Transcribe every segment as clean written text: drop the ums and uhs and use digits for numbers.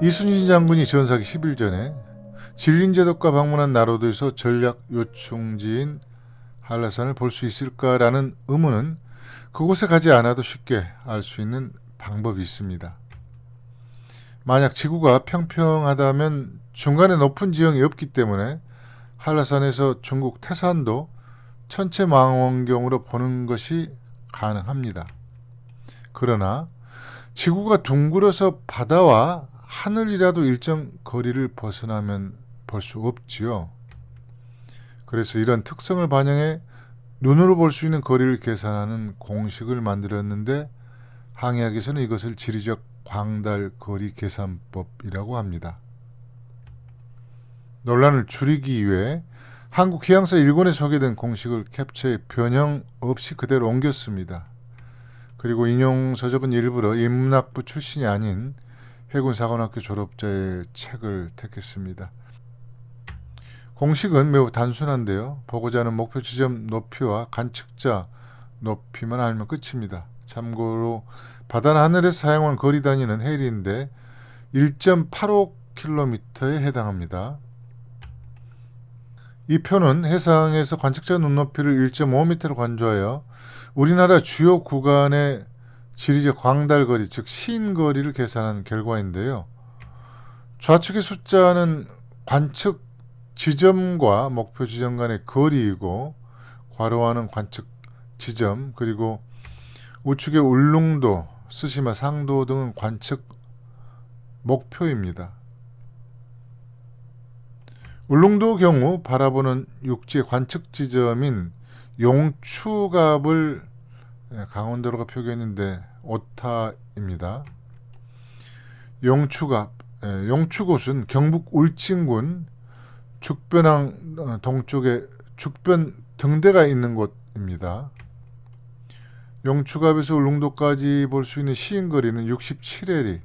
이순신 장군이 전사기 10일 전에 진린제독가 방문한 나로도에서 전략 요충지인 한라산을 볼 수 있을까라는 의문은 그곳에 가지 않아도 쉽게 알 수 있는 방법이 있습니다. 만약 지구가 평평하다면 중간에 높은 지형이 없기 때문에 한라산에서 중국 태산도 천체망원경으로 보는 것이 가능합니다. 그러나 지구가 둥글어서 바다와 하늘이라도 일정 거리를 벗어나면 볼 수 없지요. 그래서 이런 특성을 반영해 눈으로 볼 수 있는 거리를 계산하는 공식을 만들었는데 항해학에서는 이것을 지리적 광달 거리 계산법이라고 합니다. 논란을 줄이기 위해 한국 해양사 1권에 소개된 공식을 캡처해 변형 없이 그대로 옮겼습니다. 그리고 인용 서적은 일부러 인문학부 출신이 아닌 해군사관학교 졸업자의 책을 택했습니다. 공식은 매우 단순한데요. 보고자 하는 목표 지점 높이와 관측자 높이만 알면 끝입니다. 참고로 바다나 하늘에서 사용한 거리 단위는 해리인데 1.85km에 해당합니다. 이 표는 해상에서 관측자 눈높이를 1.5m로 간주하여 우리나라 주요 구간의 지리적 광달거리, 즉 시인거리를 계산한 결과인데요. 좌측의 숫자는 관측 지점과 목표 지점 간의 거리이고 괄호하는 관측 지점, 그리고 우측의 울릉도, 스시마, 상도 등은 관측 목표입니다. 울릉도 경우 바라보는 육지의 관측 지점인 용추갑을 강원도로가 표기했는데 오타입니다. 용추갑, 용추곶은 경북 울진군 죽변항 동쪽에 죽변 등대가 있는 곳입니다. 용추갑에서 울릉도까지 볼 수 있는 시인거리는 67해리,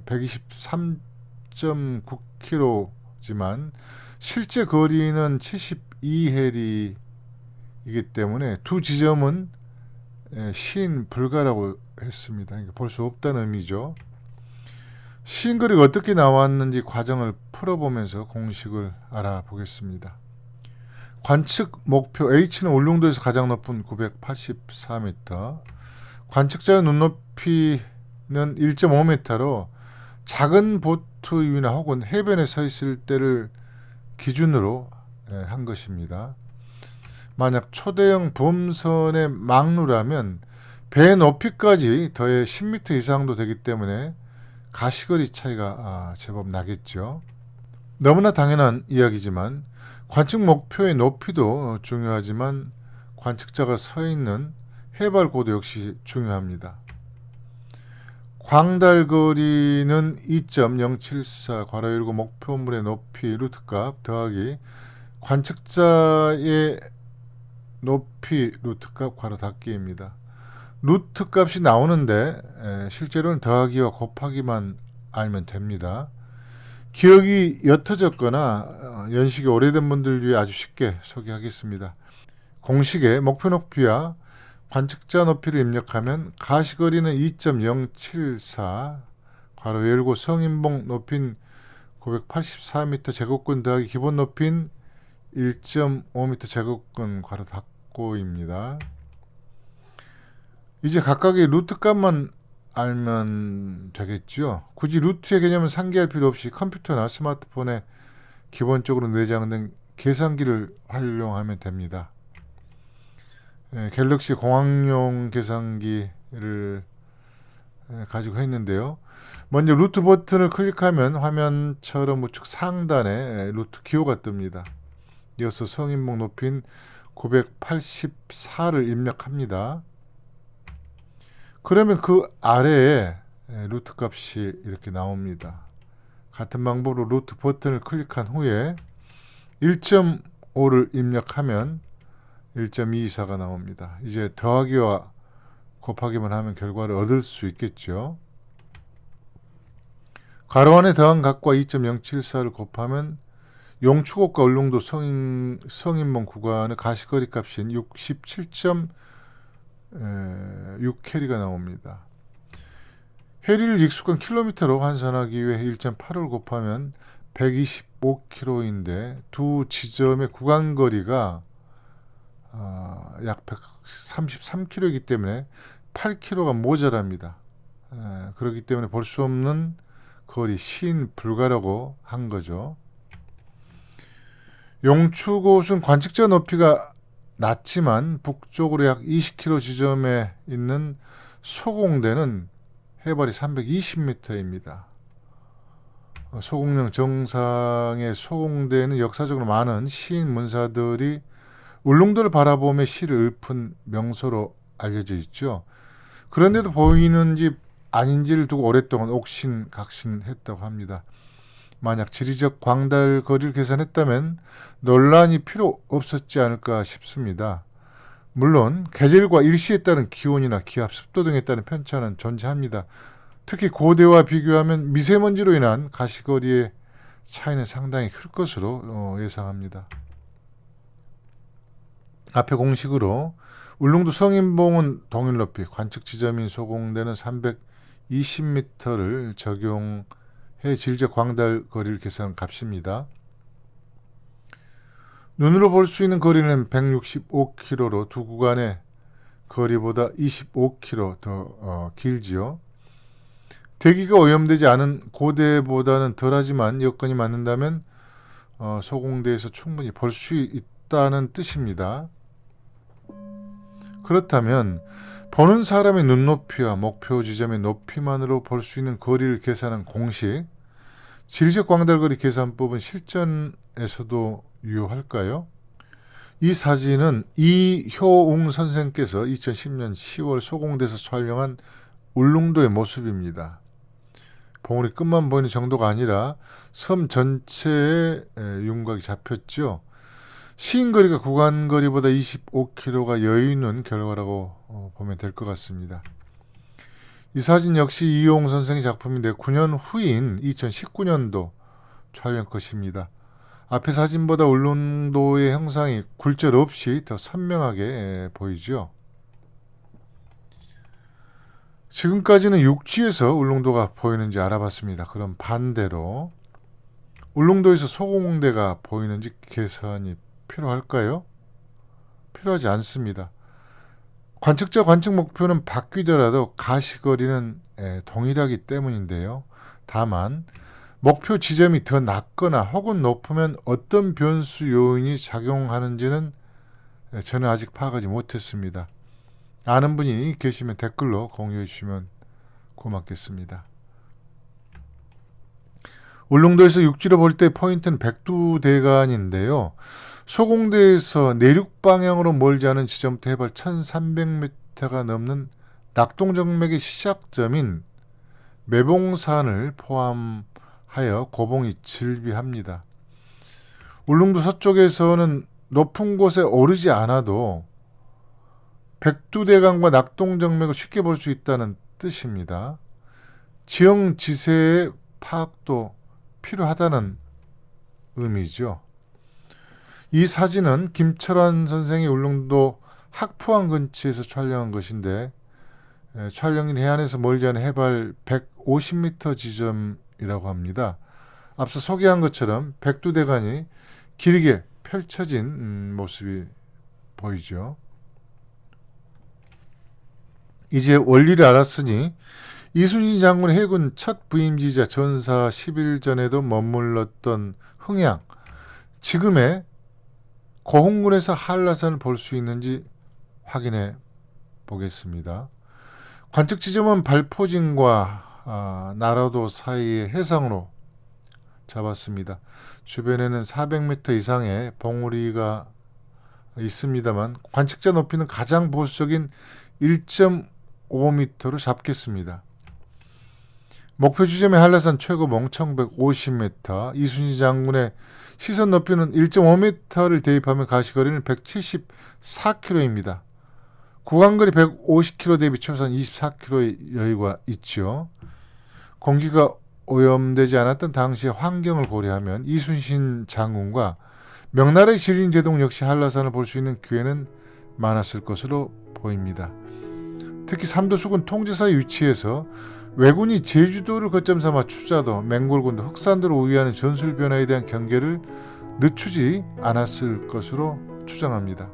123.9km지만 실제 거리는 72해리이기 때문에 두 지점은 시인 불가라고 했습니다. 그러니까 볼 수 없다는 의미죠. 시인거리가 어떻게 나왔는지 과정을 풀어보면서 공식을 알아보겠습니다. 관측 목표 H는 울릉도에서 가장 높은 984m, 관측자의 눈높이는 1.5m로 작은 보트 위나 혹은 해변에 서 있을 때를 기준으로 한 것입니다. 만약 초대형 범선의 막루라면 배 높이까지 더해 10m 이상도 되기 때문에 가시거리 차이가 제법 나겠죠. 너무나 당연한 이야기지만 관측 목표의 높이도 중요하지만 관측자가 서 있는 해발 고도 역시 중요합니다. 광달거리는 2.074 괄호19 목표물의 높이 루트값 더하기 관측자의 높이 루트값 괄호 닫기입니다. 루트값이 나오는데 실제로는 더하기와 곱하기만 알면 됩니다. 기억이 옅어졌거나 연식이 오래된 분들 위해 아주 쉽게 소개하겠습니다. 공식에 목표 높이와 관측자 높이를 입력하면 가시거리는 2.074 괄호 열고 성인봉 높인 984m 제곱근 더하기 기본 높인 1.5m 제곱근 괄호 닫고입니다. 이제 각각의 루트 값만 알면 되겠죠. 굳이 루트의 개념을 상기할 필요 없이 컴퓨터나 스마트폰에 기본적으로 내장된 계산기를 활용하면 됩니다. 갤럭시 공학용 계산기를 가지고 했는데요. 먼저 루트 버튼을 클릭하면 화면처럼 우측 상단에 루트 기호가 뜹니다. 이어서 성인봉 높인 984를 입력합니다. 그러면 그 아래에 루트 값이 이렇게 나옵니다. 같은 방법으로 루트 버튼을 클릭한 후에 1.5를 입력하면 1.224가 나옵니다. 이제 더하기와 곱하기만 하면 결과를 얻을 수 있겠죠. 가로 안에 더한 값과 2.074를 곱하면 용추곶과 울릉도 성인봉 구간의 가시거리 값인 67.6캐리가 나옵니다. 해리를 익숙한 킬로미터로 환산하기 위해 1.8을 곱하면 125km인데 두 지점의 구간 거리가 약 133km이기 때문에 8km가 모자랍니다. 그렇기 때문에 볼 수 없는 거리, 시인 불가라고 한 거죠. 용추곶은 관측자 높이가 낮지만 북쪽으로 약 20km 지점에 있는 소공대는 해발이 320m입니다. 소공령 정상의 소공대에는 역사적으로 많은 시인 문사들이 울릉도를 바라보며 시를 읊은 명소로 알려져 있죠. 그런데도 보이는지 아닌지를 두고 오랫동안 옥신각신했다고 합니다. 만약 지리적 광달 거리를 계산했다면 논란이 필요 없었지 않을까 싶습니다. 물론 계절과 일시에 따른 기온이나 기압, 습도 등에 따른 편차는 존재합니다. 특히 고대와 비교하면 미세먼지로 인한 가시거리의 차이는 상당히 클 것으로 예상합니다. 앞에 공식으로 울릉도 성인봉은 동일 높이, 관측 지점인 소공대는 320m를 적용해 지리적 광달 거리를 계산한 값입니다. 눈으로 볼 수 있는 거리는 165km로 두 구간의 거리보다 25km 더 길지요. 대기가 오염되지 않은 고대보다는 덜하지만 여건이 맞는다면 소공대에서 충분히 볼 수 있다는 뜻입니다. 그렇다면 보는 사람의 눈높이와 목표 지점의 높이만으로 볼 수 있는 거리를 계산한 공식, 지리적 광달거리 계산법은 실전에서도 유효할까요? 이 사진은 이효웅 선생께서 2010년 10월 소공대에서 촬영한 울릉도의 모습입니다. 봉우리 끝만 보이는 정도가 아니라 섬 전체에 윤곽이 잡혔죠. 시인거리가 구간거리보다 25km가 여유 있는 결과라고 보면 될 것 같습니다. 이 사진 역시 이효웅 선생의 작품인데 9년 후인 2019년도 촬영 것입니다. 앞의 사진보다 울릉도의 형상이 굴절 없이 더 선명하게 보이죠. 지금까지는 육지에서 울릉도가 보이는지 알아봤습니다. 그럼 반대로 울릉도에서 소공대가 보이는지 계산이 필요할까요? 필요하지 않습니다. 관측자 관측 목표는 바뀌더라도 가시거리는 동일하기 때문인데요. 다만 목표 지점이 더 낮거나 혹은 높으면 어떤 변수 요인이 작용하는지는 저는 아직 파악하지 못했습니다. 아는 분이 계시면 댓글로 공유해 주시면 고맙겠습니다. 울릉도에서 육지로 볼 때 포인트는 백두대간인데요. 소공대에서 내륙 방향으로 멀지 않은 지점부터 해발 1300m가 넘는 낙동정맥의 시작점인 매봉산을 포함하여 고봉이 즐비합니다. 울릉도 서쪽에서는 높은 곳에 오르지 않아도 백두대간과 낙동정맥을 쉽게 볼 수 있다는 뜻입니다. 지형 지세의 파악도 필요하다는 의미죠. 이 사진은 김철환 선생이 울릉도 학포항 근처에서 촬영한 것인데 촬영인 해안에서 멀지 않은 해발 150m 지점이라고 합니다. 앞서 소개한 것처럼 백두대간이 길게 펼쳐진 모습이 보이죠. 이제 원리를 알았으니 이순신 장군의 해군 첫 부임지자 전사 10일 전에도 머물렀던 흥양, 지금의 고흥군에서 한라산을 볼 수 있는지 확인해 보겠습니다. 관측 지점은 발포진과 나라도 사이의 해상으로 잡았습니다. 주변에는 400m 이상의 봉우리가 있습니다만 관측자 높이는 가장 보수적인 1.5m로 잡겠습니다. 목표 지점의 한라산 최고봉 1150m, 이순신 장군의 시선 높이는 1.5m를 대입하면 가시거리는 174km입니다. 구간거리 150km 대비 최소한 24km의 여유가 있죠. 공기가 오염되지 않았던 당시의 환경을 고려하면 이순신 장군과 명나라의 지린제동 역시 한라산을 볼 수 있는 기회는 많았을 것으로 보입니다. 특히 삼도수군 통제사의 위치에서 왜군이 제주도를 거점 삼아 추자도, 맹골군도 흑산도를 우위하는 전술 변화에 대한 경계를 늦추지 않았을 것으로 추정합니다.